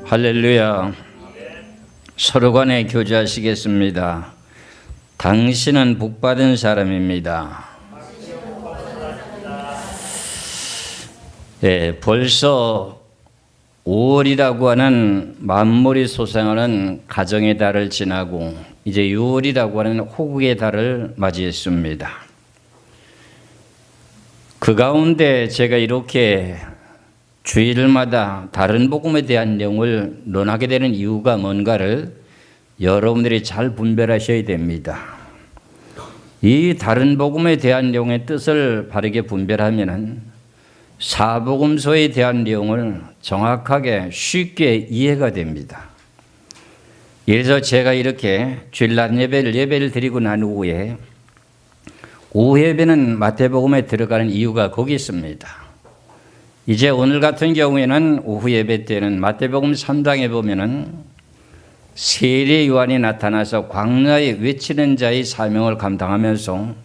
할렐루야. 서로 간에 교제하시겠습니다. 당신은 복받은 사람입니다. 벌써 5월이라고 하는 만물이 솟아나는 가정의 달을 지나고 이제 6월이라고 하는 호국의 달을 맞이했습니다. 그 가운데 제가 이렇게 주일마다 다른 복음에 대한 내용을 논하게 되는 이유가 뭔가를 여러분들이 잘 분별하셔야 됩니다. 이 다른 복음에 대한 내용의 뜻을 바르게 분별하면은 사복음서에 대한 내용을 정확하게 쉽게 이해가 됩니다. 그래서 제가 이렇게 주일날 예배를 드리고 난 후에 오후 예배는 마태복음에 들어가는 이유가 거기 있습니다. 이제 오늘 같은 경우에는 오후 예배 때는 마태복음 3장에 보면은 세례 요한이 나타나서 광야에 외치는 자의 사명을 감당하면서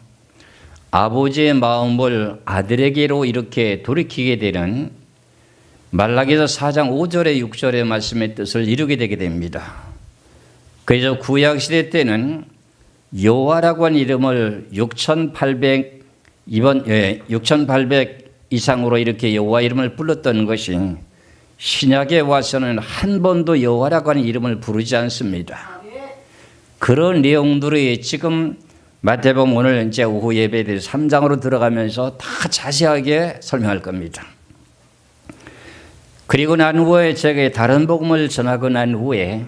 아버지의 마음을 아들에게로 이렇게 돌이키게 되는 말라기서 4장 5절에 6절의 말씀의 뜻을 이루게 되게 됩니다. 그래서 구약시대 때는 여호와라고 하는 이름을 6,800 이상으로 이렇게 여호와 이름을 불렀던 것이 신약에 와서는 한 번도 여호와라고 하는 이름을 부르지 않습니다. 그런 내용들이 지금 마태복음 오늘 이제 오후 예배에 대해서 3장으로 들어가면서 다 자세하게 설명할 겁니다. 그리고 난 후에 제가 다른 복음을 전하고 난 후에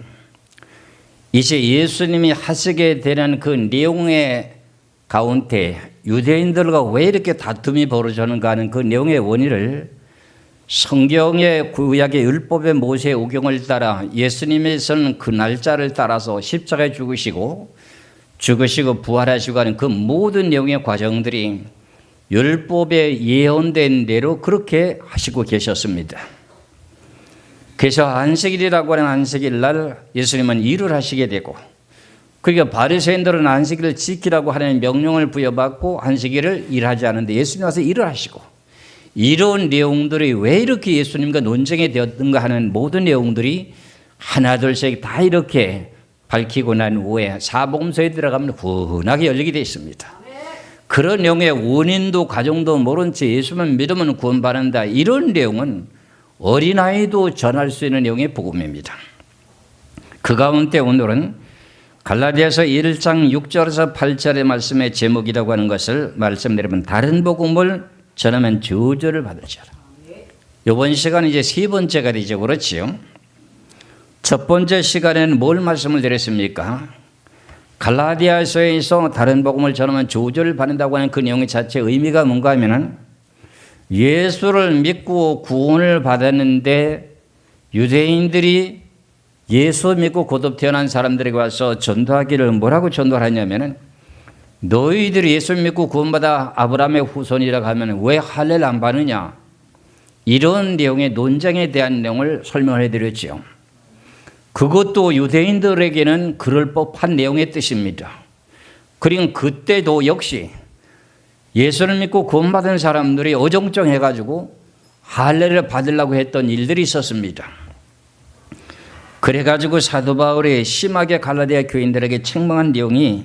이제 예수님이 하시게 되는 그 내용의 가운데 유대인들과 왜 이렇게 다툼이 벌어졌는가 하는 그 내용의 원인을 성경의 구약의 율법의 모세의 오경을 따라 예수님께서는 그 날짜를 따라서 십자가에 죽으시고 부활하시고 하는 그 모든 내용의 과정들이 율법에 예언된 대로 그렇게 하시고 계셨습니다. 그래서 안식일이라고 하는 안식일 날 예수님은 일을 하시게 되고 그러니까 바리새인들은 안식일을 지키라고 하는 명령을 부여받고 안식일을 일하지 않는데 예수님 와서 일을 하시고 이런 내용들이 왜 이렇게 예수님과 논쟁이 되었던가 하는 모든 내용들이 하나 둘씩 다 이렇게 밝히고 난 후에 사복음서에 들어가면 훤하게 열리게 되어 있습니다. 그런 내용의 원인도 과정도 모른 채 예수만 믿으면 구원받는다. 이런 내용은 어린아이도 전할 수 있는 내용의 복음입니다. 그 가운데 오늘은 갈라디아서 1장 6절에서 8절의 말씀의 제목이라고 하는 것을 말씀드리면 다른 복음을 전하면 저주를 받으시라. 이번 시간은 이제 세 번째가 되죠. 그렇지요? 첫 번째 시간에는 뭘 말씀을 드렸습니까? 갈라디아서에서 다른 복음을 전하면 저주를 받는다고 하는 그 내용의 자체 의미가 뭔가 하면은 예수를 믿고 구원을 받았는데 유대인들이 예수 믿고 거듭 태어난 사람들에게 와서 전도하기를 뭐라고 전도를 하냐면은 너희들이 예수 믿고 구원받아 아브라함의 후손이라고 하면 왜 할례를 안 받느냐 이런 내용의 논쟁에 대한 내용을 설명해 드렸죠. 그것도 유대인들에게는 그럴 법한 내용의 뜻입니다. 그리고 그때도 역시 예수를 믿고 구원받은 사람들이 어정쩡해가지고 할례를 받으려고 했던 일들이 있었습니다. 그래가지고 사도 바울이 심하게 갈라디아 교인들에게 책망한 내용이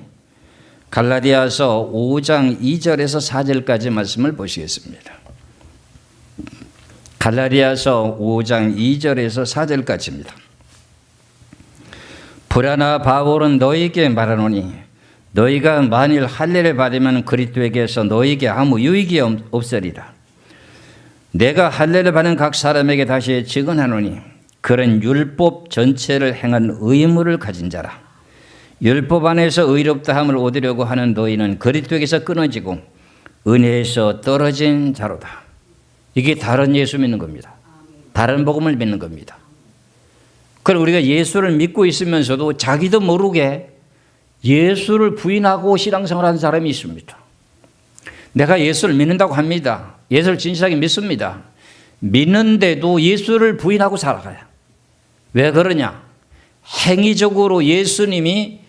갈라디아서 5장 2절에서 4절까지 말씀을 보시겠습니다. 갈라디아서 5장 2절에서 4절까지입니다. 불안하 바울은 너희에게 말하노니 너희가 만일 할례를 받으면 그리스도에게서 너희에게 아무 유익이 없으리라. 내가 할례를 받은 각 사람에게 다시 증언하노니 그런 율법 전체를 행한 의무를 가진 자라. 율법 안에서 의롭다 함을 얻으려고 하는 너희는 그리스도에게서 끊어지고 은혜에서 떨어진 자로다. 이게 다른 예수 믿는 겁니다. 다른 복음을 믿는 겁니다. 그럼 우리가 예수를 믿고 있으면서도 자기도 모르게 예수를 부인하고 신앙생활하는 사람이 있습니다. 내가 예수를 믿는다고 합니다. 예수를 진실하게 믿습니다. 믿는데도 예수를 부인하고 살아가요. 왜 그러냐? 행위적으로 예수님이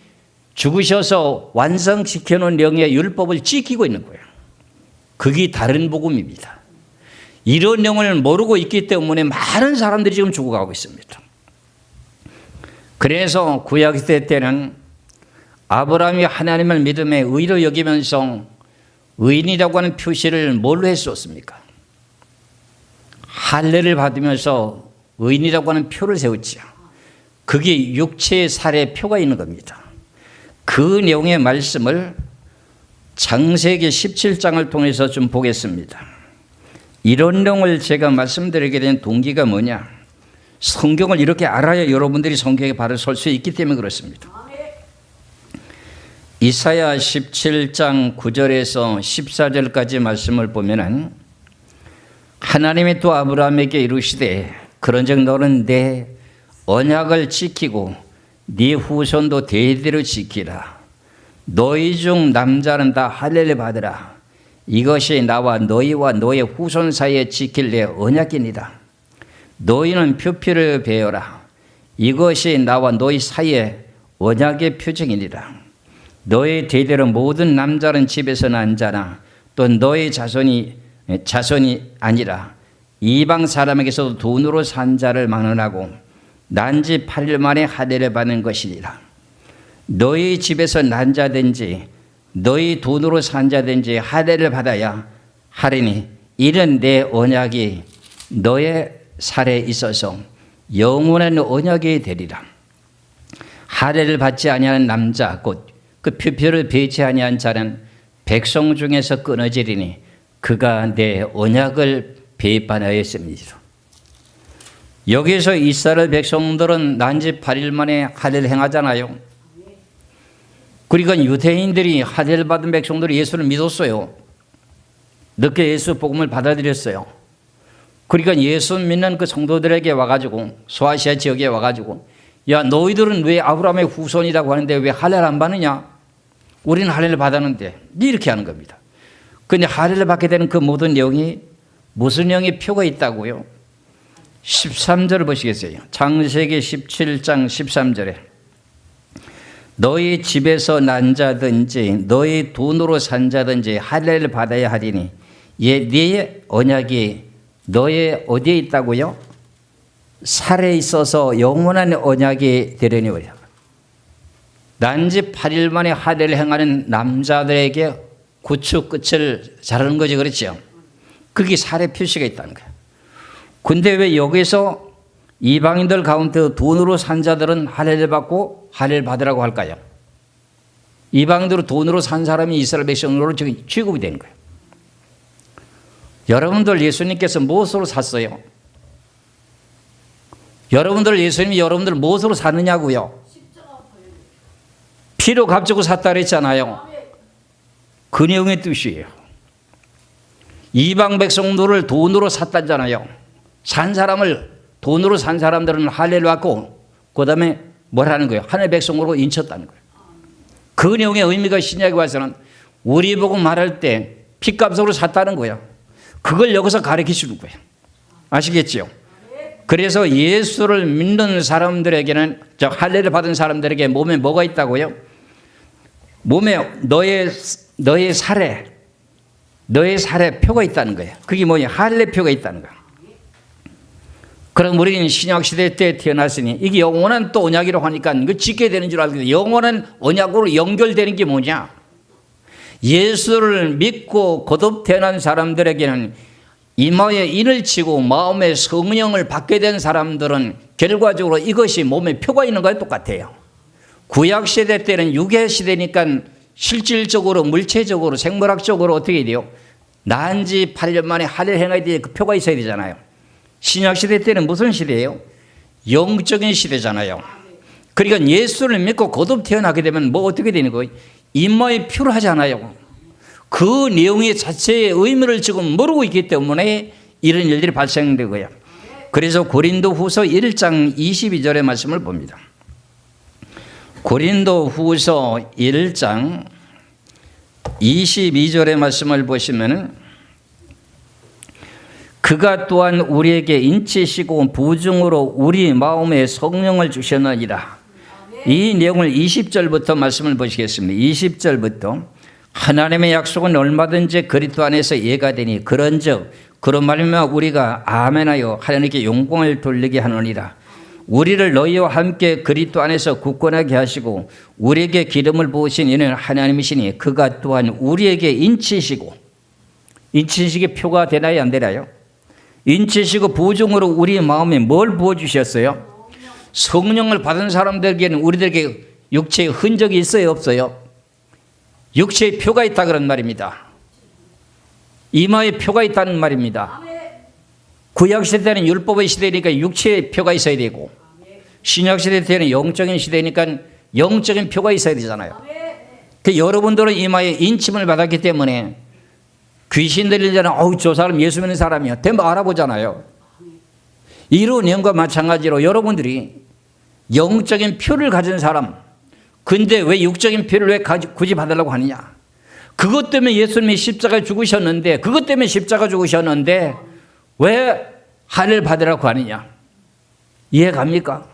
죽으셔서 완성시켜놓은 영의 율법을 지키고 있는 거예요. 그게 다른 복음입니다. 이런 내용을 모르고 있기 때문에 많은 사람들이 지금 죽어가고 있습니다. 그래서 구약시대 때는 아브라함이 하나님을 믿음에 의로 여기면서 의인이라고 하는 표시를 뭘로 했었습니까? 할례를 받으면서 의인이라고 하는 표를 세웠지요. 그게 육체의 살의 표가 있는 겁니다. 그 내용의 말씀을 창세기 17장을 통해서 좀 보겠습니다. 이런 내용을 제가 말씀드리게 된 동기가 뭐냐? 성경을 이렇게 알아야 여러분들이 성경에 바로 설 수 있기 때문에 그렇습니다. 이사야 17장 9절에서 14절까지 말씀을 보면은 하나님이 또 아브라함에게 이르시되 그런즉 너는 내 언약을 지키고 네 후손도 대대로 지키라. 너희 중 남자는 다 할례를 받으라. 이것이 나와 너희와 너의 후손 사이에 지킬 내 언약이니라. 너희는 표피를 베어라. 이것이 나와 너희 사이에 언약의 표징이니라. 너희 대대로 모든 남자는 집에서 난 자나 또 너희 자손이 아니라 이방 사람에게서도 돈으로 산 자를 막론하고 난지 8일 만에 할례를 받는 것이니라. 너희 집에서 난 자든지 너희 돈으로 산 자든지 할례를 받아야 하리니 이는 내 언약이 너의 살에 있어서 영원한 언약이 되리라. 할례를 받지 아니하는 남자 곧 그 표표를 베지 아니한 자는 백성 중에서 끊어지리니 그가 내 언약을 배반하였습니다. 여기서 이스라엘 백성들은 난지 8일 만에 할례를 행하잖아요. 그러니까 유대인들이 할례를 받은 백성들이 예수를 믿었어요. 늦게 예수 복음을 받아들였어요. 그러니까 예수 믿는 그 성도들에게 와가지고 소아시아 지역에 와가지고 야 너희들은 왜 아브라함의 후손이라고 하는데 왜 할례를 안 받느냐? 우리는 할례를 받았는데 이렇게 하는 겁니다. 그런데 할례를 받게 되는 그 모든 내용이 무슨 내용의 표가 있다고요? 13절을 보시겠어요? 창세기 17장 13절에 너희 집에서 난 자든지 너희 돈으로 산 자든지 할례를 받아야 하리니 네 언약이 너의 어디에 있다고요? 살에 있어서 영원한 언약이 되려니 오리라. 난지 8일 만에 할례를 행하는 남자들에게 고추 끝을 자르는 거지, 그렇죠? 그게 살의 표시가 있다는 거예요. 근데 왜 여기서 이방인들 가운데 돈으로 산 자들은 할례를 받고 할례를 받으라고 할까요? 이방인으로 돈으로 산 사람이 이스라엘 백성으로 취급이 되는 거예요. 여러분들 예수님께서 무엇으로 샀어요? 여러분들 예수님이 여러분들 무엇으로 샀느냐고요? 피로 값주고 샀다 그랬잖아요. 그 내용의 뜻이에요. 이방 백성들을 돈으로 샀다잖아요. 산 사람을 돈으로 산 사람들은 할례를 받고 그 다음에 뭐라는 거예요? 하나님의 백성으로 인쳤다는 거예요. 그 내용의 의미가 신약에 와서는 우리 보고 말할 때 피값으로 샀다는 거예요. 그걸 여기서 가르쳐 주는 거예요. 아시겠죠? 그래서 예수를 믿는 사람들에게는 할례를 받은 사람들에게 몸에 뭐가 있다고요? 몸에 너의 살에 표가 있다는 거예요. 그게 뭐냐? 할례표가 있다는 거예요. 그럼 우리는 신약시대 때 태어났으니 이게 영원한 또 언약이라고 하니까 이거 지켜야 되는 줄 알겠는데 영원한 언약으로 연결되는 게 뭐냐? 예수를 믿고 거듭 태어난 사람들에게는 이마에 인을 치고 마음에 성령을 받게 된 사람들은 결과적으로 이것이 몸에 표가 있는 거에 똑같아요. 구약시대 때는 유괴시대니까 실질적으로 물체적으로 생물학적으로 어떻게 돼요? 난지 8일 만에 할례를 행해야 돼. 그 표가 있어야 되잖아요. 신약시대 때는 무슨 시대예요? 영적인 시대잖아요. 그러니까 예수를 믿고 거듭 태어나게 되면 뭐 어떻게 되는 거예요? 이마에 표를 하잖아요. 그 내용의 자체의 의미를 지금 모르고 있기 때문에 이런 일들이 발생되고요. 그래서 고린도후서 1장 22절의 말씀을 봅니다. 고린도후서 1장 22절의 말씀을 보시면은 그가 또한 우리에게 인치시고 부중으로 우리 마음에 성령을 주셨느니라. 이 내용을 20절부터 말씀을 보시겠습니다. 20절부터 하나님의 약속은 얼마든지 그리스도 안에서 예가 되니 그런즉 그런 말이면 우리가 아멘하여 하나님께 영광을 돌리게 하느니라. 우리를 너희와 함께 그리스도 안에서 굳건하게 하시고 우리에게 기름을 부으신 이는 하나님이시니 그가 또한 우리에게 인치시고, 인치시기 표가 되나요 안 되나요? 인치시고 부중으로 우리 마음에 뭘 부어주셨어요? 성령을 받은 사람들에게는 우리들에게 육체의 흔적이 있어요 없어요? 육체의 표가 있다 그런 말입니다. 이마에 표가 있다는 말입니다. 구약시대 때는 율법의 시대니까 육체의 표가 있어야 되고, 신약시대 때는 영적인 시대니까 영적인 표가 있어야 되잖아요. 여러분들은 이마에 인침을 받았기 때문에 귀신 들릴 때는 저 사람 예수 믿는 사람이야 대면 알아보잖아요. 이런 내용과 마찬가지로 여러분들이 영적인 표를 가진 사람, 근데 왜 육적인 표를 왜 굳이 받으려고 하느냐? 그것 때문에 예수님이 십자가에 죽으셨는데, 그것 때문에 십자가 죽으셨는데 왜 하늘 받으라고 하느냐? 이해 갑니까?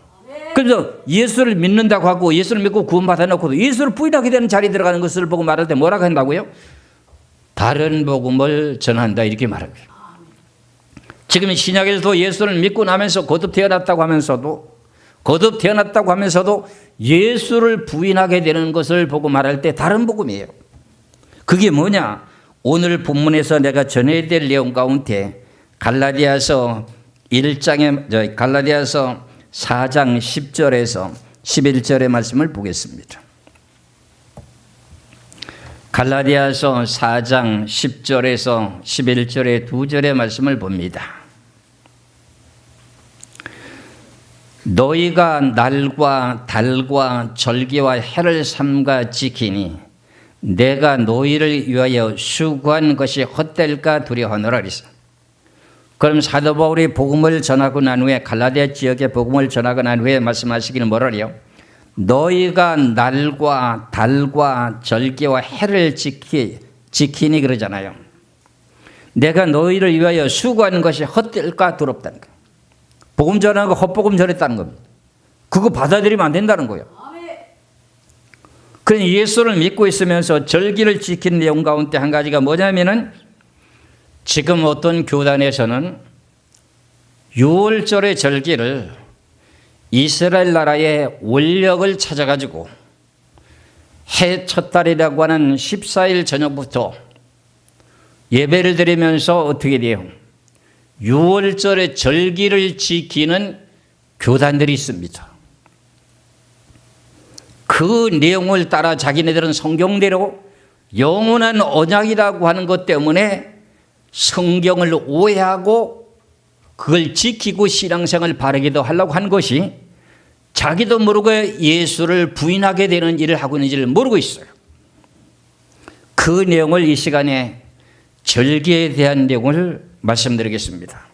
그래서 예수를 믿는다고 하고 예수를 믿고 구원받아놓고도 예수를 부인하게 되는 자리에 들어가는 것을 보고 말할 때 뭐라고 한다고요? 다른 복음을 전한다 이렇게 말합니다. 지금 신약에서도 예수를 믿고 나면서 거듭 태어났다고 하면서도 예수를 부인하게 되는 것을 보고 말할 때 다른 복음이에요. 그게 뭐냐? 오늘 본문에서 내가 전해야 될 내용 가운데 갈라디아서 4장 10절에서 11절의 말씀을 보겠습니다. 갈라디아서 4장 10절에서 11절의 두 절의 말씀을 봅니다. 너희가 날과 달과 절기와 해를 삼가 지키니 내가 너희를 위하여 수고한 것이 헛될까 두려워하노라. 그럼 사도 바울이 복음을 전하고 난 후에, 갈라디아 지역에 복음을 전하고 난 후에 말씀하시기는 뭐라래요? 너희가 날과 달과 절기와 해를 지키니 그러잖아요. 내가 너희를 위하여 수고하는 것이 헛될까 두렵다는 거예요. 복음 전하고 헛복음 전했다는 겁니다. 그거 받아들이면 안 된다는 거예요. 그러니 예수를 믿고 있으면서 절기를 지키는 내용 가운데 한 가지가 뭐냐면은, 지금 어떤 교단에서는 6월절의 절기를 이스라엘 나라의 원력을 찾아가지고 해 첫 달이라고 하는 14일 저녁부터 예배를 드리면서 어떻게 돼요? 6월절의 절기를 지키는 교단들이 있습니다. 그 내용을 따라 자기네들은 성경대로 영원한 언약이라고 하는 것 때문에 성경을 오해하고 그걸 지키고 신앙생활을 바르게도 하려고 한 것이, 자기도 모르고 예수를 부인하게 되는 일을 하고 있는지를 모르고 있어요. 그 내용을 이 시간에 절기에 대한 내용을 말씀드리겠습니다.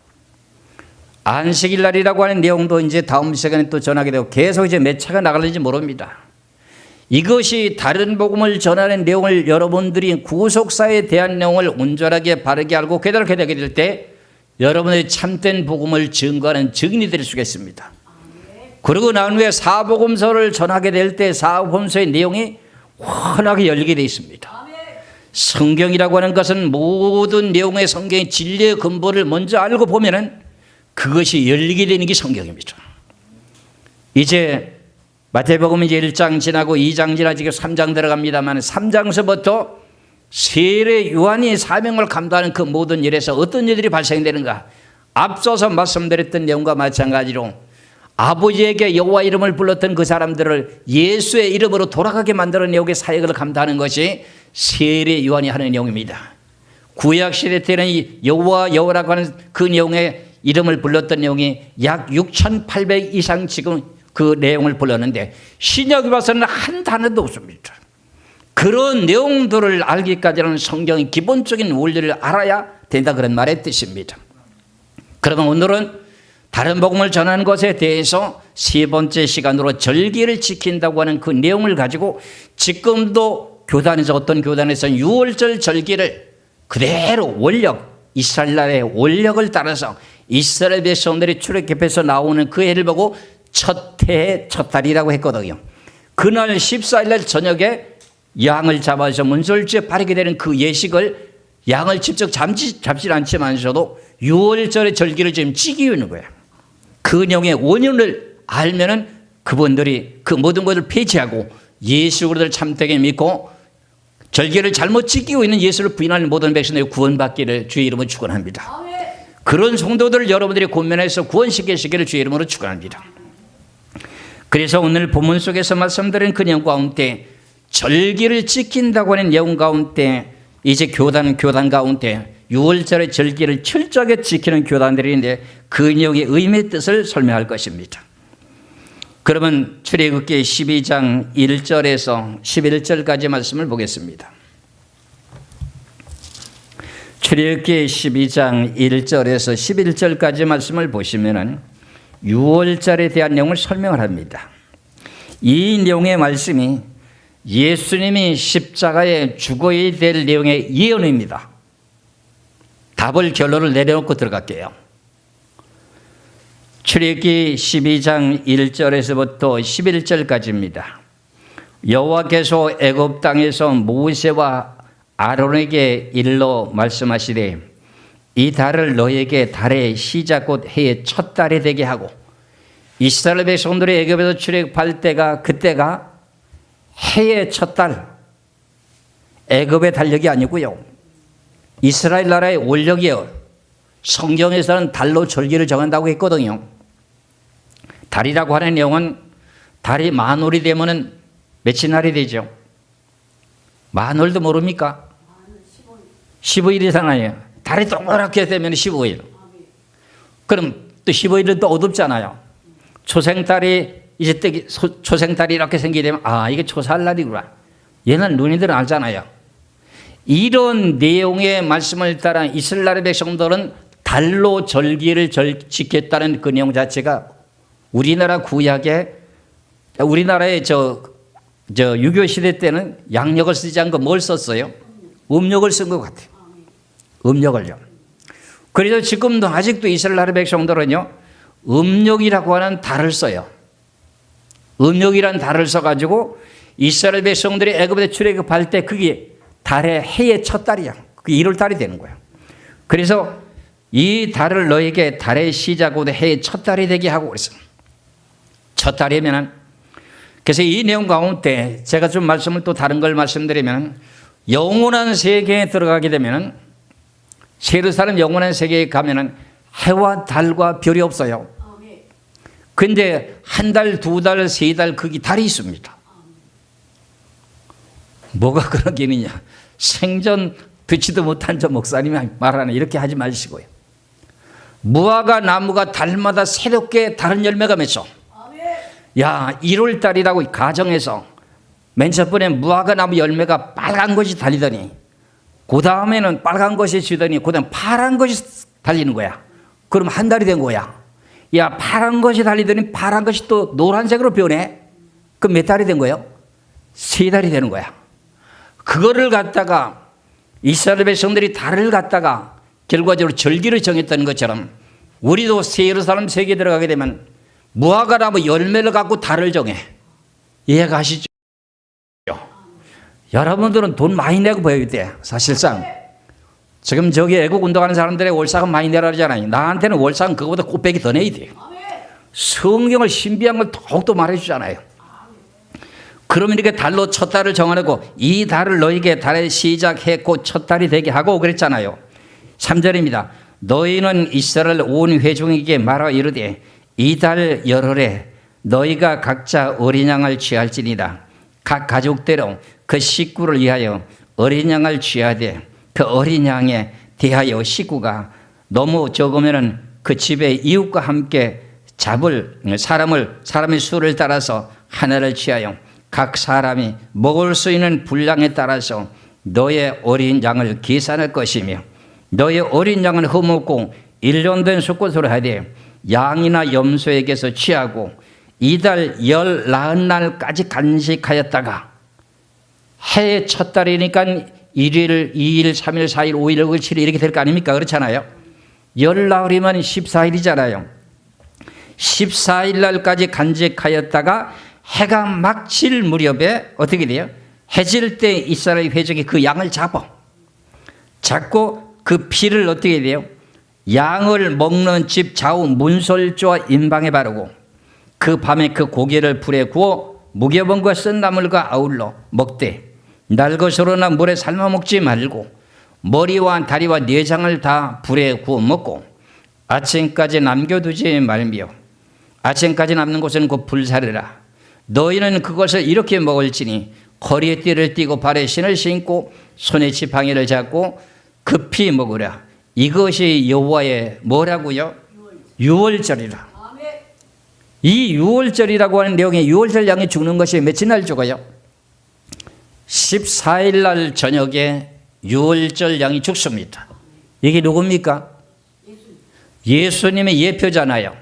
안식일 날이라고 하는 내용도 이제 다음 시간에 또 전하게 되고 계속 이제 몇 차가 나갈는지 모릅니다. 이것이 다른 복음을 전하는 내용을 여러분들이 구속사에 대한 내용을 온전하게 바르게 알고 깨닫게 되게 될 때 여러분의 참된 복음을 증거하는 증인이 될 수가 있습니다. 그러고 난 후에 사복음서를 전하게 될 때 사복음서의 내용이 환하게 열리게 되어 있습니다. 성경이라고 하는 것은 모든 내용의 성경의 진리의 근본을 먼저 알고 보면은 그것이 열리게 되는 게 성경입니다. 이제 마태복음 이제 1장 지나고 2장 지나고 지금 3장 들어갑니다만 3장서부터 세례 요한이 사명을 감당하는 그 모든 일에서 어떤 일들이 발생되는가, 앞서서 말씀드렸던 내용과 마찬가지로 아버지에게 여호와 이름을 불렀던 그 사람들을 예수의 이름으로 돌아가게 만드는 내용의 사역을 감당하는 것이 세례 요한이 하는 내용입니다. 구약시대 때는 이 여호와라고 하는 그 내용의 이름을 불렀던 내용이 약 6,800 이상 지금 그 내용을 불렀는데 신약에 봐서는 한 단어도 없습니다. 그런 내용들을 알기까지는 성경의 기본적인 원리를 알아야 된다 그런 말의 뜻입니다. 그러면 오늘은 다른 복음을 전하는 것에 대해서 세 번째 시간으로 절기를 지킨다고 하는 그 내용을 가지고 지금도 교단에서 어떤 교단에서는 6월절 절기를 그대로 원력, 이스라엘 나라의 원력을 따라서 이스라엘 백성들이 출애굽해서 나오는 그 해를 보고 첫 해의 첫 달이라고 했거든요. 그날 14일 날 저녁에 양을 잡아서 문설주에 바르게 되는 그 예식을 양을 직접 잡지 않지만서도 6월절의 절기를 지금 지키고 있는 거예요. 그 내용의 원인을 알면은 그분들이 그 모든 것을 폐지하고 예수 그리스도를 참되게 믿고 절기를 잘못 지키고 있는 예수를 부인하는 모든 백성들이 구원받기를 주의 이름으로 축원합니다. 그런 성도들을 여러분들이 권면해서 구원시키시기를 주의 이름으로 축원합니다. 그래서 오늘 본문 속에서 말씀드린 그 내용 가운데 절기를 지킨다고 하는 내용 가운데 이제 교단 가운데 6월절의 절기를 철저하게 지키는 교단들인데 그 내용의 의미의 뜻을 설명할 것입니다. 그러면 출애굽기 12장 1절에서 11절까지 말씀을 보겠습니다. 출애굽기 12장 1절에서 11절까지 말씀을 보시면은 6월절에 대한 내용을 설명을 합니다. 이 내용의 말씀이 예수님이 십자가에 죽어야 될 내용의 예언입니다. 답을 결론을 내려놓고 들어갈게요. 출애굽기 12장 1절에서부터 11절까지입니다. 여호와께서 애굽 땅에서 모세와 아론에게 일러 말씀하시되 이 달을 너에게 달의 시작 곧 해의 첫 달이 되게 하고 이스라엘 백성들이 애굽에서 출애굽할 때가 그때가 해의 첫 달, 애굽의 달력이 아니고요. 이스라엘 나라의 원력이에요. 성경에서는 달로 절기를 정한다고 했거든요. 달이라고 하는 내용은 달이 만월이 되면은 며칠 날이 되죠? 만월도 모릅니까? 15일이잖아요. 달이 동그랗게 되면 15일. 그럼 또 15일은 또 어둡잖아요. 초생달이 이제 초생달이 이렇게 생기게 되면 이게 초살날이구나. 얘는 눈이들은 알잖아요. 이런 내용의 말씀을 따라 이스라엘 백성들은 달로 절기를 지켰다는 그 내용 자체가 우리나라 구약에 우리나라의 유교 시대 때는 양력을 쓰지 않고 뭘 썼어요? 음력을 쓴 것 같아요. 음력을요. 그래서 지금도 아직도 이스라엘 백성들은요 음력이라고 하는 달을 써요. 음력이라는 달을 써가지고 이스라엘 백성들이 애굽에 출애굽할 때 그게 달의 해의 첫 달이야. 그게 1월 달이 되는 거야. 그래서 이 달을 너에게 달의 시작으로 해의 첫 달이 되게 하고 그랬어. 첫 달이면은 그래서 이 내용 가운데 제가 좀 말씀을 또 다른 걸 말씀드리면 영원한 세계에 들어가게 되면은 예루살렘 영원한 세계에 가면은 해와 달과 별이 없어요. 근데 한 달, 두 달, 세 달 거기 달이 있습니다. 뭐가 그런 게임이냐? 생전 듣지도 못한 저 목사님이 말하는 이렇게 하지 마시고요. 무화과 나무가 달마다 새롭게 다른 열매가 맺어. 야, 1월 달이라고 가정에서 맨 첫 번에 무화과 나무 열매가 빨간 것이 달리더니 그 다음에는 빨간 것이 지더니 그 다음 파란 것이 달리는 거야. 그럼 한 달이 된 거야. 야, 파란 것이 달리더니 파란 것이 또 노란색으로 변해. 그럼 몇 달이 된 거예요? 3달이 되는 거야. 그거를 갖다가 이스라엘 백성들이 달을 갖다가 결과적으로 절기를 정했다는 것처럼 우리도 새 예루살렘 세계에 들어가게 되면 무화과 나무 열매를 갖고 달을 정해. 이해가 가시죠? 여러분들은 돈 많이 내고 배워야 돼. 사실상 지금 저기 애국 운동하는 사람들의 월삭은 많이 내라 그러잖아요. 나한테는 월삭은 그거보다 곱빼기 더 내야 돼. 성경을 신비한 걸 더욱더 말해주잖아요. 그러면 이렇게 달로 첫 달을 정하고 이 달을 너에게 달의 시작해 곧 첫 달이 되게 하고 그랬잖아요. 3절입니다. 너희는 이스라엘 온 회중에게 말하 이르되 이 달 열흘에 너희가 각자 어린 양을 취할지니라. 각 가족대로 그 식구를 위하여 어린 양을 취하되 그 어린 양에 대하여 식구가 너무 적으면은 그 집의 이웃과 함께 잡을 사람의 수를 따라서 하나를 취하여 각 사람이 먹을 수 있는 분량에 따라서 너의 어린 양을 계산할 것이며 너의 어린 양은 허먹고 1년 된 수컷으로 하되 양이나 염소에게서 취하고 이달 19날까지 간직하였다가 해의 첫 달이니까 1일, 2일, 3일, 4일, 5일, 6일, 7일 이렇게 될 거 아닙니까? 그렇잖아요. 19일이면 14일이잖아요. 14일 날까지 간직하였다가 해가 막 질 무렵에 어떻게 돼요? 해질 때 이스라엘 회족이 그 양을 잡고 그 피를 어떻게 돼요? 양을 먹는 집 좌우 문설주와 인방에 바르고 그 밤에 그 고기를 불에 구워 무교병과 쓴 나물과 아울러 먹되 날 것으로나 물에 삶아 먹지 말고 머리와 다리와 내장을 다 불에 구워 먹고 아침까지 남겨두지 말며 아침까지 남는 것은 곧 불사르라. 너희는 그것을 이렇게 먹을지니 허리에 띠를 띠고 발에 신을 신고 손에 지팡이를 잡고 급히 먹으라. 이것이 여호와의 뭐라고요? 유월절이라. 이 유월절이라고 하는 내용의 유월절 양이 죽는 것이 며칠 날 죽어요? 14일 날 저녁에 유월절 양이 죽습니다. 이게 누굽니까? 예수님의 예표잖아요.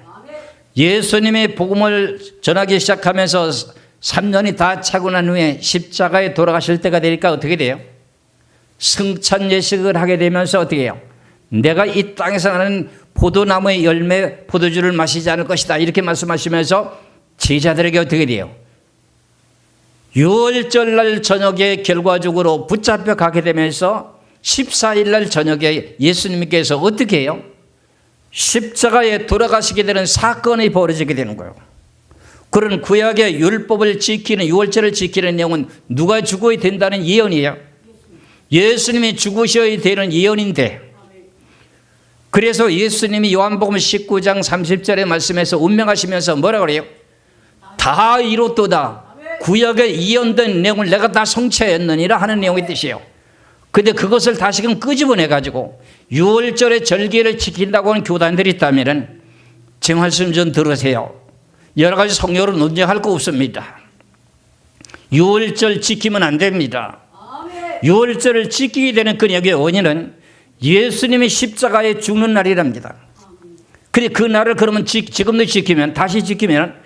예수님의 복음을 전하기 시작하면서 3년이 다 차고 난 후에 십자가에 돌아가실 때가 되니까 어떻게 돼요? 승천 예식을 하게 되면서 어떻게 해요? 내가 이 땅에서 나는 포도나무의 열매 포도주를 마시지 않을 것이다 이렇게 말씀하시면서 제자들에게 어떻게 돼요? 유월절 날 저녁에 결과적으로 붙잡혀 가게 되면서 14일 날 저녁에 예수님께서 어떻게 해요? 십자가에 돌아가시게 되는 사건이 벌어지게 되는 거예요. 그런 구약의 율법을 지키는 유월절을 지키는 내용은 누가 죽어야 된다는 예언이에요. 예수님이 죽으셔야 되는 예언인데, 그래서 예수님이 요한복음 19장 30절의 말씀에서 운명하시면서 뭐라 그래요? 다 이뤘도다. 구약에 예언된 내용을 내가 다 성취했느니라 하는 내용의 뜻이에요. 근데 그것을 다시금 끄집어내 가지고 유월절의 절기를 지킨다고 하는 교단들이 있다면 제 말씀 좀 들으세요. 여러 가지 성경으로 논쟁할 거 없습니다. 유월절 지키면 안 됩니다. 유월절을 지키게 되는 그 원인은 예수님이 십자가에 죽는 날이랍니다. 근데 그 날을 그러면 지금도 지키면, 다시 지키면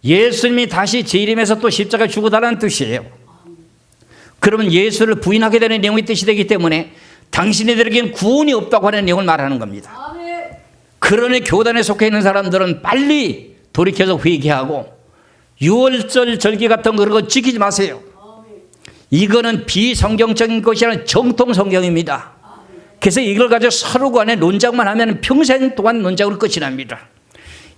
예수님이 다시 재림해서 또 십자가에 죽어달라는 뜻이에요. 그러면 예수를 부인하게 되는 내용이 뜻이 되기 때문에 당신들에게는 구원이 없다고 하는 내용을 말하는 겁니다. 그러니 교단에 속해 있는 사람들은 빨리 돌이켜서 회개하고 유월절 절기 같은 그런 거 지키지 마세요. 이거는 비성경적인 것이 아니라 정통 성경입니다. 그래서 이걸 가지고 서로 간에 논쟁만 하면 평생 동안 논쟁으로 끝이 납니다.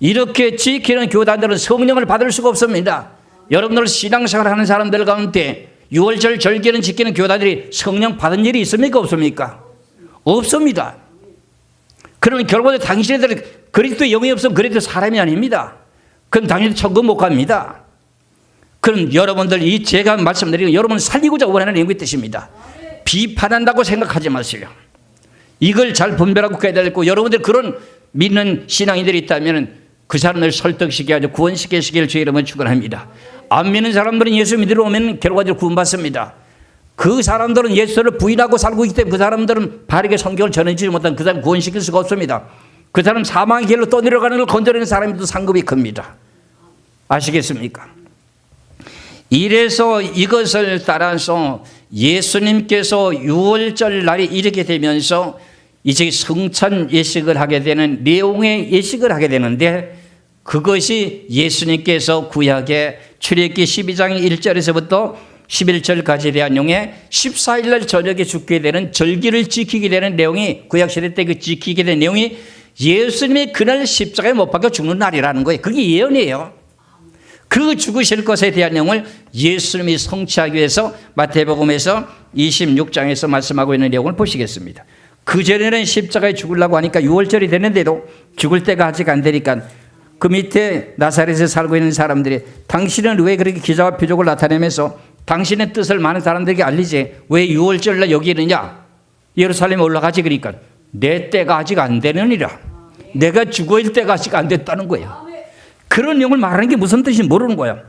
이렇게 지키는 교단들은 성령을 받을 수가 없습니다. 여러분들 신앙생활 하는 사람들 가운데 유월절 절기는 지키는 교단들이 성령 받은 일이 있습니까? 없습니까? 없습니다. 그러면 결국에 당신들이 그리스도의 영이 없으면 그리스도 사람이 아닙니다. 그럼 당연히 천국 못 갑니다. 그럼 여러분들 이 제가 말씀드리는 여러분 살리고자 원하는 내용의 뜻입니다. 비판한다고 생각하지 마세요. 이걸 잘 분별하고 가야 되고, 여러분들 그런 믿는 신앙인들이 있다면 그 사람을 설득시켜가지고 구원시키시길 주의 이름으로 축원합니다. 안 믿는 사람들은 예수 믿으러 오면 결과적으로 구원받습니다. 그 사람들은 예수를 부인하고 살고 있기 때문에 그 사람들은 바르게 성경을 전해주지 못한 그 사람 구원시킬 수가 없습니다. 그 사람 사망의 길로 떠내려가는 걸 건드리는 사람이 상급이 큽니다. 아시겠습니까? 이래서 이것을 따라서 예수님께서 유월절 날이 이르게 되면서 이제 성찬 예식을 하게 되는 내용의 예식을 하게 되는데, 그것이 예수님께서 구약의 출애굽기 12장 1절에서부터 11절까지 대한 내용에 14일 날 저녁에 죽게 되는 절기를 지키게 되는 내용이, 구약시대 때 그 지키게 된 내용이 예수님이 그날 십자가에 못 박혀 죽는 날이라는 거예요. 그게 예언이에요. 그 죽으실 것에 대한 내용을 예수님이 성취하기 위해서 마태복음에서 26장에서 말씀하고 있는 내용을 보시겠습니다. 그전에는 십자가에 죽으려고 하니까 6월절이 되는데도 죽을 때가 아직 안 되니까 그 밑에 나사렛에 살고 있는 사람들이 당신은 왜 그렇게 기사와 표적을 나타내면서 당신의 뜻을 많은 사람들에게 알리지 왜 6월절날 여기 있느냐, 예루살렘에 올라가지, 그러니까 내 때가 아직 안 되느니라. 내가 죽어일 때가 아직 안 됐다는 거예요. 그런 내용을 말하는 게 무슨 뜻인지 모르는 거예요.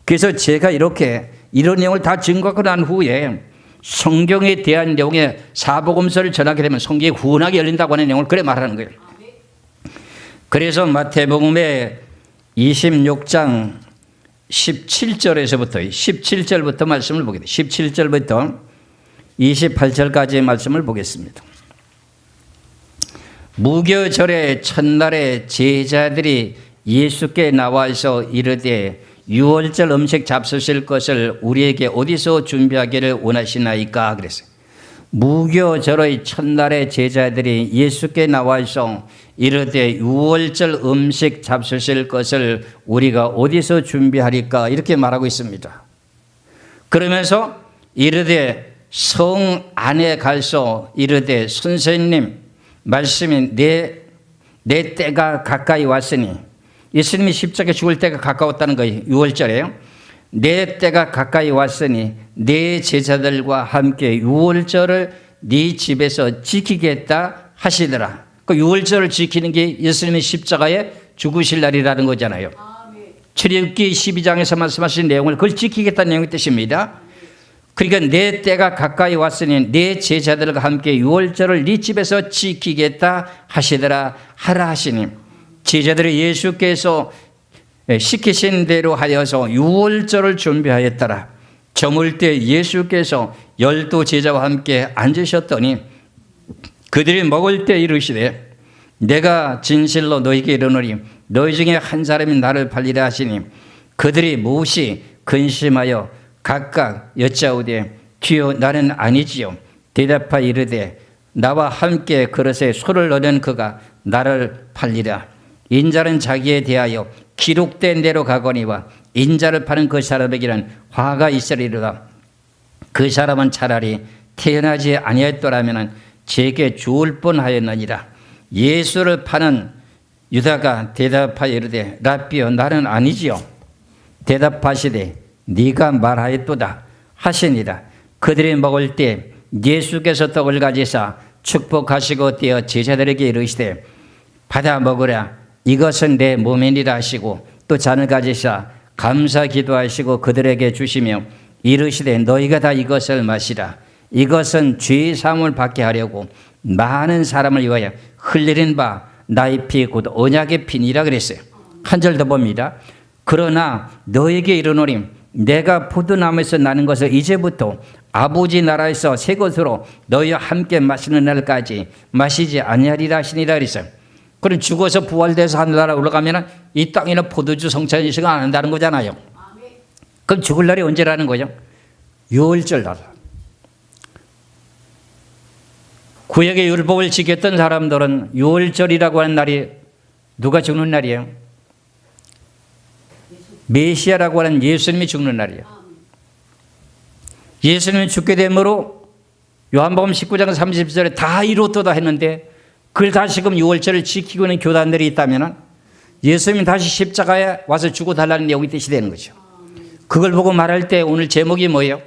그래서 제가 이렇게 이런 내용을 다 증거하고 난 후에 성경에 대한 내용의 사복음서를 전하게 되면 성경이 훈하게 열린다고 하는 내용을 그래 말하는 거예요. 그래서 마태복음의 26장 17절부터 말씀을 보게 돼요. 17절부터 28절까지의 말씀을 보겠습니다. 무교절의 첫날에 제자들이 예수께 나와서 이르되 유월절 음식 잡수실 것을 우리에게 어디서 준비하기를 원하시나이까 그랬어요. 무교절의 첫날에 제자들이 예수께 나와서 이르되 유월절 음식 잡수실 것을 우리가 어디서 준비하리까 이렇게 말하고 있습니다. 그러면서 이르되 성 안에 갈서 이르되 선생님 말씀이 내 때가 가까이 왔으니 예수님이 십자가에 죽을 때가 가까웠다는 거예요. 유월절에요. 내 때가 가까이 왔으니 내 제자들과 함께 유월절을 네 집에서 지키겠다 하시더라. 그 유월절을 지키는 게 예수님이 십자가에 죽으실 날이라는 거잖아요. 출애굽기 12장에서 말씀하신 내용을 그걸 지키겠다는 내용의 뜻입니다. 그러니까 내 때가 가까이 왔으니 내 제자들과 함께 유월절을 네 집에서 지키겠다 하시더라 하라 하시니 제자들이 예수께서 시키신 대로 하여서 유월절을 준비하였더라. 저물 때 예수께서 12 제자와 함께 앉으셨더니 그들이 먹을 때 이르시되 내가 진실로 너희에게 이르노니 너희 중에 한 사람이 나를 팔리라 하시니 그들이 몹시 근심하여 각각 여짜오되 주여 나는 아니지요. 대답하여 이르되 나와 함께 그릇에 소를 넣는 그가 나를 팔리라. 인자는 자기에 대하여 기록된 대로 가거니와 인자를 파는 그 사람에게는 화가 있으리로다. 그 사람은 차라리 태어나지 아니했더라면 제게 죽을 뻔하였느니라. 예수를 파는 유다가 대답하여 이르되 라삐여 나는 아니지요. 대답하시되 네가 말하였도다 하시니라. 그들이 먹을 때 예수께서 떡을 가지사 축복하시고 떼어 제자들에게 이르시되 받아 먹으라. 이것은 내 몸이니라 하시고 또 잔을 가지사 감사 기도하시고 그들에게 주시며 이르시되 너희가 다 이것을 마시라. 이것은 죄 사함을 받게 하려고 많은 사람을 위하여 흘리는 바 나의 피 곧 언약의 피니라 그랬어요. 한 절 더 봅니다. 그러나 너에게 이르노니 내가 포도나무에서 나는 것을 이제부터 아버지 나라에서 새 것으로 너희와 함께 마시는 날까지 마시지 아니하리라 하시니라 그랬어요. 그럼 죽어서 부활돼서 하늘나라 올라가면 이 땅에는 포도주 성찬식을 안 한다는 거잖아요. 그럼 죽을 날이 언제라는 거죠? 유월절 날. 구약의 율법을 지켰던 사람들은 유월절이라고 하는 날이 누가 죽는 날이에요? 메시아라고 하는 예수님이 죽는 날이에요. 예수님이 죽게 되므로 요한복음 19장 30절에 다 이루었다 했는데 그걸 다시금 유월절을 지키고 있는 교단들이 있다면 예수님이 다시 십자가에 와서 죽어 달라는 내용이 뜻이 되는 거죠. 그걸 보고 말할 때 오늘 제목이 뭐예요?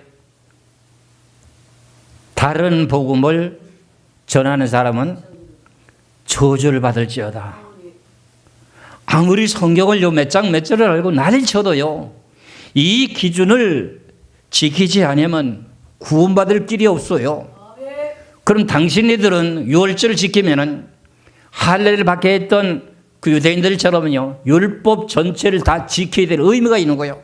다른 복음을 전하는 사람은 저주를 받을지어다. 아무리 성경을 요 몇 장 몇 절을 알고 난리 쳐도요 이 기준을 지키지 않으면 구원받을 길이 없어요. 그럼 당신네들은 유월절을 지키면은 할례를 받게 했던 그 유대인들처럼요 율법 전체를 다 지켜야 될 의미가 있는 거예요.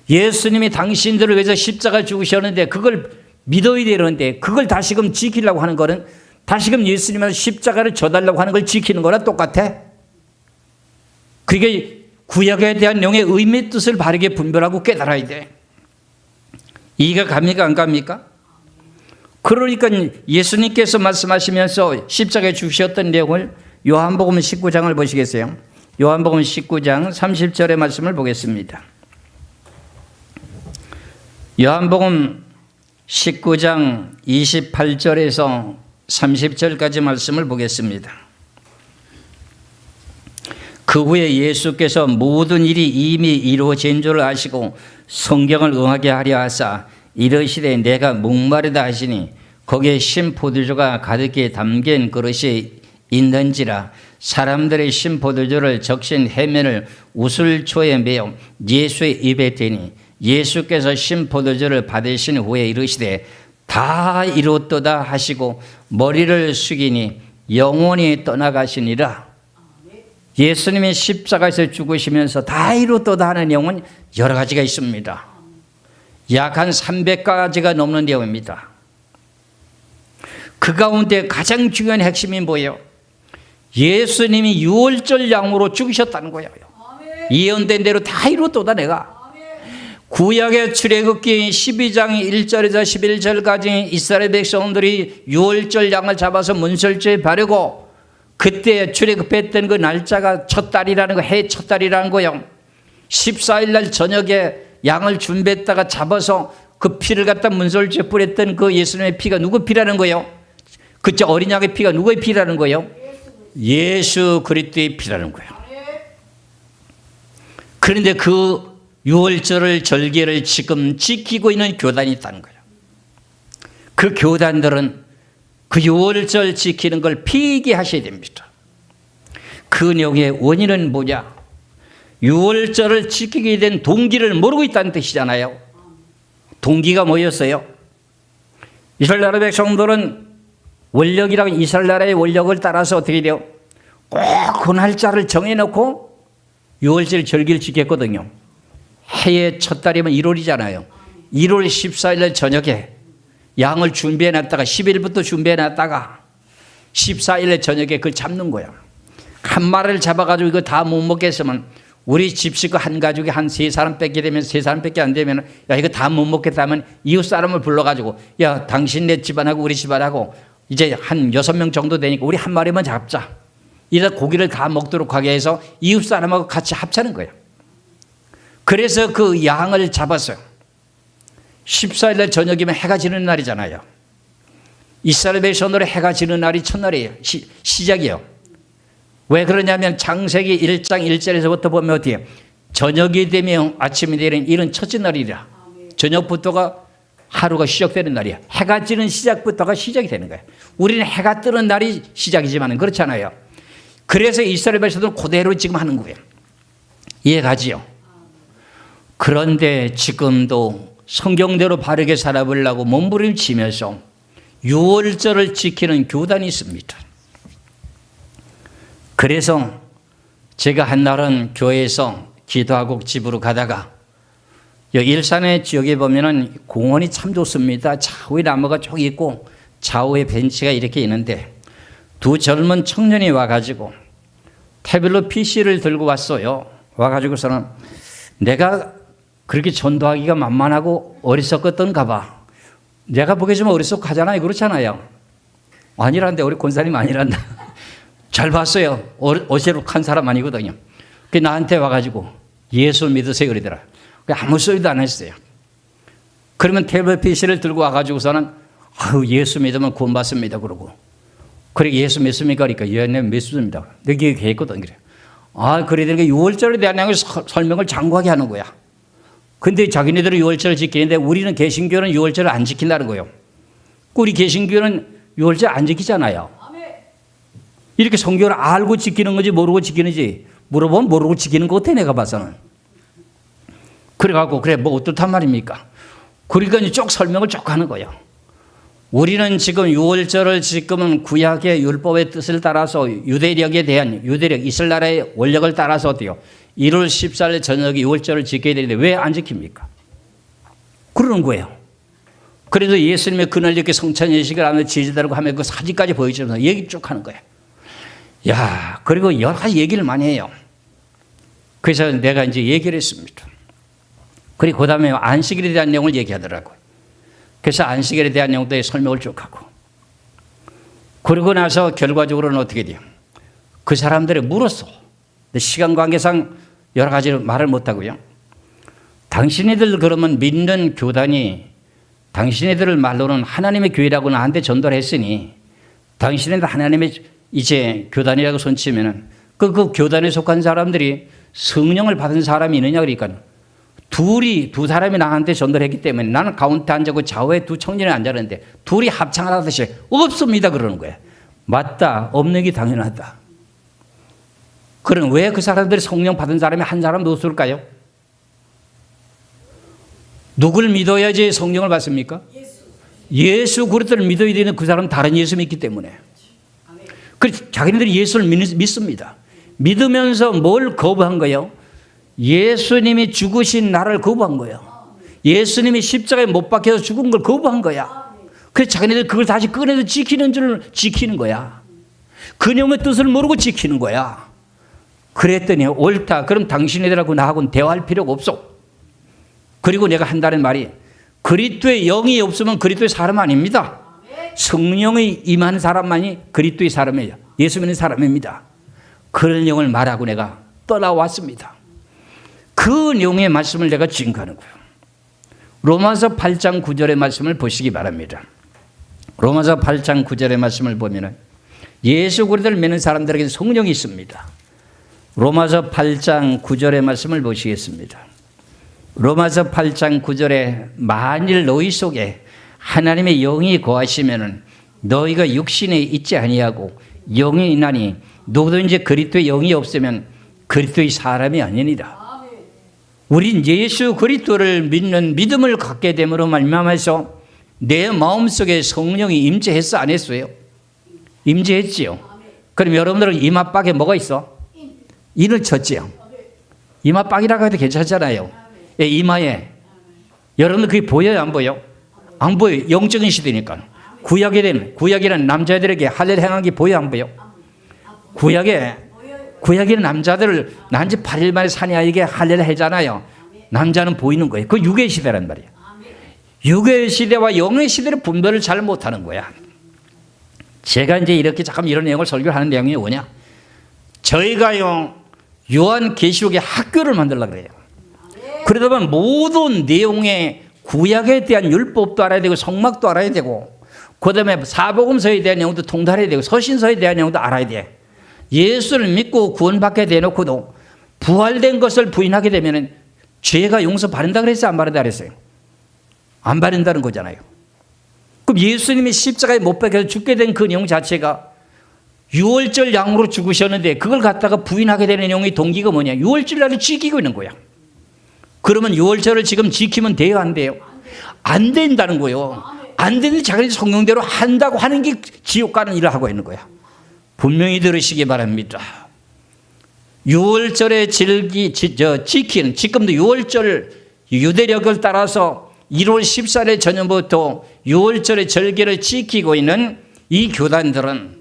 예수님이 당신들을 위해서 십자가 죽으셨는데 그걸 믿어야 되는데 그걸 다시금 지키려고 하는 거는 다시금 예수님한테 십자가를 져달라고 하는 걸 지키는 거랑 똑같아. 그게 구약에 대한 내용의 의미 뜻을 바르게 분별하고 깨달아야 돼. 이해가 갑니까 안 갑니까? 그러니까 예수님께서 말씀하시면서 십자가에 죽으셨던 내용을 요한복음 19장을 보시겠어요? 요한복음 19장 30절의 말씀을 보겠습니다. 요한복음 19장 28절에서 30절까지 말씀을 보겠습니다. 그 후에 예수께서 모든 일이 이미 이루어진 줄 아시고 성경을 응하게 하려 하사 이르시되 내가 목마르다 하시니 거기에 신 포도주가 가득히 담긴 그릇이 있는지라. 사람들의 신 포도주를 적신 해면을 우슬초에 매어 예수의 입에 대니 예수께서 신 포도주를 받으신 후에 이르시되 다 이루었도다 하시고 머리를 숙이니 영원히 떠나가시니라. 예수님이 십자가에서 죽으시면서 다 이루었도다 하는 내용은 여러 가지가 있습니다. 약 한 300가지가 넘는 내용입니다. 그 가운데 가장 중요한 핵심이 뭐예요? 예수님이 유월절 양으로 죽으셨다는 거예요. 예언된 대로 다 이루었도다 내가. 구약의 출애굽기 12장 1절에서 11절까지 이스라엘 백성들이 유월절 양을 잡아서 문설주에 바르고 그때 출애굽했던 그 날짜가 첫 달이라는 거, 해 첫 달이라는 거요. 14일 날 저녁에 양을 준비했다가 잡아서 그 피를 갖다 문설주에 뿌렸던 그 예수님의 피가 누구 피라는 거예요? 그때 어린 양의 피가 누구의 피라는 거예요? 예수 그리스도의 피라는 거예요. 그런데 그 유월절을 절기를 지금 지키고 있는 교단이 있다는 거예요. 그 교단들은 그 유월절 지키는 걸 폐기하셔야 됩니다. 그 내용의 원인은 뭐냐? 유월절을 지키게 된 동기를 모르고 있다는 뜻이잖아요. 동기가 뭐였어요? 이스라엘 나라 백성들은 원력이라고 이스라엘 나라의 원력을 따라서 어떻게 돼요? 꼭 그 날짜를 정해놓고 유월절 절기를 지켰거든요. 해의 첫 달이면 1월이잖아요. 1월 14일 날 저녁에 양을 준비해놨다가 10일부터 준비해놨다가 14일 날 저녁에 그걸 잡는 거야. 한 마리를 잡아가지고 이거 다 못 먹겠으면 우리 집 식구 한 가족이 한 3사람 뺏게 되면 3사람 안 되면 야 이거 다 못 먹겠다 하면 이웃 사람을 불러가지고 야 당신네 집안하고 우리 집안하고 이제 한 6명 정도 되니까 우리 한 마리만 잡자. 이래 고기를 다 먹도록 하게 해서 이웃 사람하고 같이 합치는 거예요. 그래서 그 양을 잡았어요. 14일 날 저녁이면 해가 지는 날이잖아요. 이스라엘 백성들의 해가 지는 날이 첫날이에요. 시작이에요. 왜 그러냐면 창세기 1장 1절에서부터 보면 어디에 저녁이 되면 아침이 되는 이런 첫째 날이라. 저녁부터가 하루가 시작되는 날이야. 해가 지는 시작부터가 시작이 되는 거예요. 우리는 해가 뜨는 날이 시작이지만 그렇잖아요. 그래서 이스라엘 백성들은 그대로 지금 하는 거예요. 이해가지요? 그런데 지금도 성경대로 바르게 살아보려고 몸부림치면서 유월절을 지키는 교단이 있습니다. 그래서 제가 한날은 교회에서 기도하고 집으로 가다가 여기 일산의 지역에 보면은 공원이 참 좋습니다. 좌우에 나무가 쭉 있고 좌우에 벤치가 이렇게 있는데 두 젊은 청년이 와가지고 태블릿 PC를 들고 왔어요. 와가지고서는 내가 그렇게 전도하기가 만만하고 어리석었던가 봐. 내가 보기에 좀 어리석하잖아요. 그렇잖아요. 아니란데 우리 권사님 아니란다. 잘 봤어요. 어리석한 사람 아니거든요. 그 나한테 와가지고 예수 믿으세요 그러더라. 아무 소리도 안 했어요. 그러면 태블릿 PC를 들고 와가지고서는 예수 믿으면 구원받습니다 그러고 그래 예수 믿습니까? 그러니까 예, 네 믿습니다. 내가 얘기했거든. 그래. 그래 되니까 6월절에 대한 설명을 장구하게 하는 거야. 근데 자기네들은 6월절을 지키는데 우리는 개신교는 6월절을 안 지킨다는 거예요. 우리 개신교는 6월절 안 지키잖아요. 이렇게 성경을 알고 지키는 건지 모르고 지키는지 물어보면 모르고 지키는 것 같아 내가 봐서는. 그래갖고 그래 뭐 어떻단 말입니까? 그러니까 쭉 설명을 쭉 하는 거예요. 우리는 지금 6월절을 지금은 구약의 율법의 뜻을 따라서 유대력에 대한 유대력 이스라엘 나라의 원력을 따라서 어때요? 1월 14일 저녁에 6월절을 지켜야 되는데 왜 안 지킵니까? 그러는 거예요. 그래서 예수님의 그날 이렇게 성찬 예식을 하면 제자들하고 하면 그 사진까지 보여주면서 얘기 쭉 하는 거예요. 야, 그리고 여러 가지 얘기를 많이 해요. 그래서 내가 이제 얘기를 했습니다. 그리고 그 다음에 안식일에 대한 내용을 얘기하더라고요. 그래서 안식일에 대한 내용도 설명을 쭉 하고. 그러고 나서 결과적으로는 어떻게 돼요? 그 사람들이 물었어. 근데 시간 관계상 여러 가지 말을 못하고요. 당신네들 그러면 믿는 교단이 당신네들을 말로는 하나님의 교회라고 나한테 전도를 했으니 당신네들 하나님의 이제 교단이라고 손치면은 그 교단에 속한 사람들이 성령을 받은 사람이 있느냐 그러니까 두 사람이 나한테 전도를 했기 때문에 나는 가운데 앉았고 좌우에 두 청년이 앉았는데 둘이 합창하듯이 없습니다 그러는 거예요. 맞다. 없는 게 당연하다. 그럼 왜 그 사람들이 성령 받은 사람이 한 사람도 없을까요? 누굴 믿어야지 성령을 받습니까? 예수 그리스도를 믿어야 되는 그 사람은 다른 예수 믿기 때문에. 그래서 자기네들이 예수를 믿습니다. 믿으면서 뭘 거부한 거예요? 예수님이 죽으신 나를 거부한 거예요. 예수님이 십자가에 못 박혀서 죽은 걸 거부한 거야. 그래서 자기네들 그걸 다시 꺼내서 지키는 줄 지키는 거야. 그 내용의 뜻을 모르고 지키는 거야. 그랬더니 옳다. 그럼 당신네들하고 나하고는 대화할 필요가 없어. 그리고 내가 한다는 말이 그리스도의 영이 없으면 그리스도의 사람 아닙니다. 성령이 임한 사람만이 그리스도의 사람이에요. 예수 믿는 사람입니다. 그런 내용을 말하고 내가 떠나왔습니다. 그 내용의 말씀을 내가 증거하는 거예요. 로마서 8장 9절의 말씀을 보시기 바랍니다. 로마서 8장 9절의 말씀을 보면은 예수 그리스도를 믿는 사람들에게 성령이 있습니다. 로마서 8장 9절의 말씀을 보시겠습니다. 로마서 8장 9절에 만일 너희 속에 하나님의 영이 거하시면은 너희가 육신에 있지 아니하고 영이 있나니 누구든지 그리스도의 영이 없으면 그리스도의 사람이 아니니라. 우린 예수 그리스도를 믿는 믿음을 갖게 됨으로 말미암아서 내 마음속에 성령이 임재했어 안 했어요? 임재했지요. 그럼 여러분들은 이마박에 뭐가 있어? 인을 쳤지요. 이마박이라고 해도 괜찮잖아요. 이마에 여러분들 그게 보여요 안 보여? 안 보여. 영적인 시대니까. 구약이라는 남자들에게 할례를 행한 게 보여 안 보여? 구약에는 남자들을 난 지 8일 만에 사내아에게 할례를 하잖아요. 남자는 보이는 거예요. 그 육의 시대란 말이에요. 육의 시대와 영의 시대를 분별을 잘 못하는 거야. 제가 이제 이렇게 잠깐 이런 내용을 설교하는 내용이 뭐냐? 저희가요 요한계시록의 학교를 만들려고 그래요. 그러다 보면 모든 내용의 구약에 대한 율법도 알아야 되고 성막도 알아야 되고 그다음에 사복음서에 대한 내용도 통달해야 되고 서신서에 대한 내용도 알아야 돼. 예수를 믿고 구원받게 되놓고도 부활된 것을 부인하게 되면 죄가 용서받는다 그랬어요? 안 받는다 그랬어요? 안 받는다는 거잖아요. 그럼 예수님이 십자가에 못 박혀서 죽게 된 그 내용 자체가 유월절 양으로 죽으셨는데 그걸 갖다가 부인하게 되는 내용의 동기가 뭐냐? 유월절 날을 지키고 있는 거야. 그러면 유월절을 지금 지키면 돼요? 안 돼요? 안 된다는 거예요. 안 되는데 자기네 성령대로 한다고 하는 게 지옥 가는 일을 하고 있는 거야. 분명히 들으시기 바랍니다. 유월절의 지키는 지금도 유월절 유대력을 따라서 1월 14일 저녁부터 유월절의 절기를 지키고 있는 이 교단들은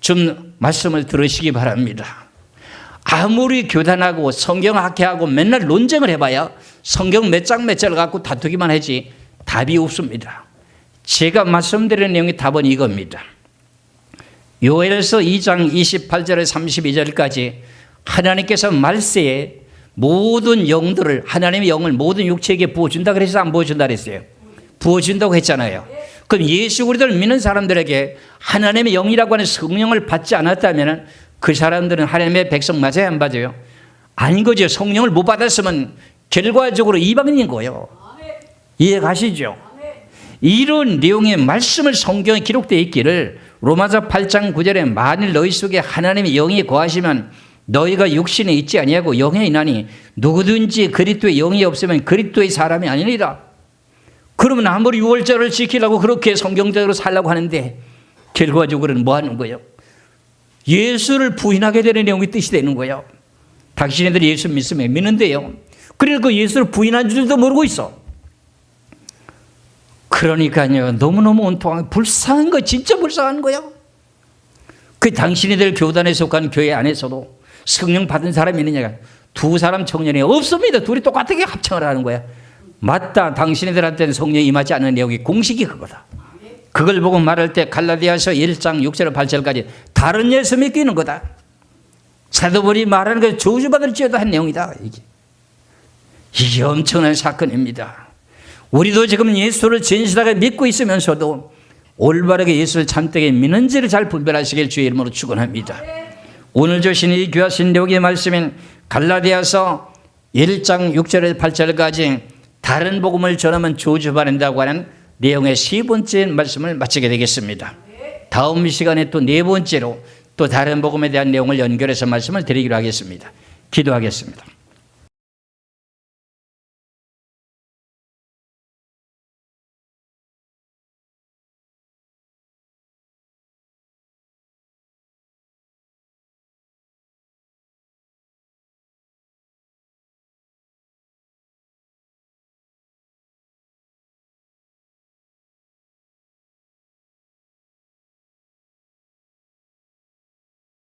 좀 말씀을 들으시기 바랍니다. 아무리 교단하고 성경학회하고 맨날 논쟁을 해봐야 성경 몇 장 몇 절 갖고 다투기만 하지 답이 없습니다. 제가 말씀드리는 내용의 답은 이겁니다. 요엘서 2장 28절에 32절까지 하나님께서 말세에 모든 영들을 하나님의 영을 모든 육체에게 부어준다 그래서 안 부어준다 그랬어요? 부어준다고 했잖아요. 그럼 예수 그리스도를 믿는 사람들에게 하나님의 영이라고 하는 성령을 받지 않았다면 그 사람들은 하나님의 백성 맞아요 안 맞아요? 아닌 거죠. 성령을 못 받았으면 결과적으로 이방인인 거예요. 이해 가시죠? 이런 내용의 말씀을 성경에 기록되어 있기를 로마서 8장 9절에 만일 너희 속에 하나님의 영이 거하시면 너희가 육신에 있지 아니하고 영에 있나니 누구든지 그리스도의 영이 없으면 그리스도의 사람이 아니니라. 그러면 아무리 유월절을 지키려고 그렇게 성경적으로 살려고 하는데 결과적으로는 뭐 하는 거예요? 예수를 부인하게 되는 내용이 뜻이 되는 거예요. 당신네들이 예수 믿으면 믿는데요. 그래서 그 예수를 부인한 줄도 모르고 있어. 그러니까요, 너무너무 온통하게 불쌍한 거, 진짜 불쌍한 거예요. 그 당신이들 교단에 속한 교회 안에서도 성령 받은 사람이 있느냐? 두 사람 청년이 없습니다. 둘이 똑같게 합창을 하는 거야. 맞다. 당신이들한테는 성령이 임하지 않는 내용이 공식이 그거다. 그걸 보고 말할 때 갈라디아서 1장 6절 8절까지 다른 예수 믿기는 거다. 사도벌이 말하는 게 저주받을 죄도 한 내용이다. 이게 엄청난 사건입니다. 우리도 지금 예수를 진실하게 믿고 있으면서도 올바르게 예수를 참되게 믿는지를 잘 분별하시길 주의 이름으로 축원합니다. 오늘 주신 이 귀하신 내용의 말씀인 갈라디아서 1장 6절에서 8절까지 다른 복음을 전하면 저주받는다고 하는 내용의 세 번째 말씀을 마치게 되겠습니다. 다음 시간에 또 네 번째로 또 다른 복음에 대한 내용을 연결해서 말씀을 드리기로 하겠습니다. 기도하겠습니다.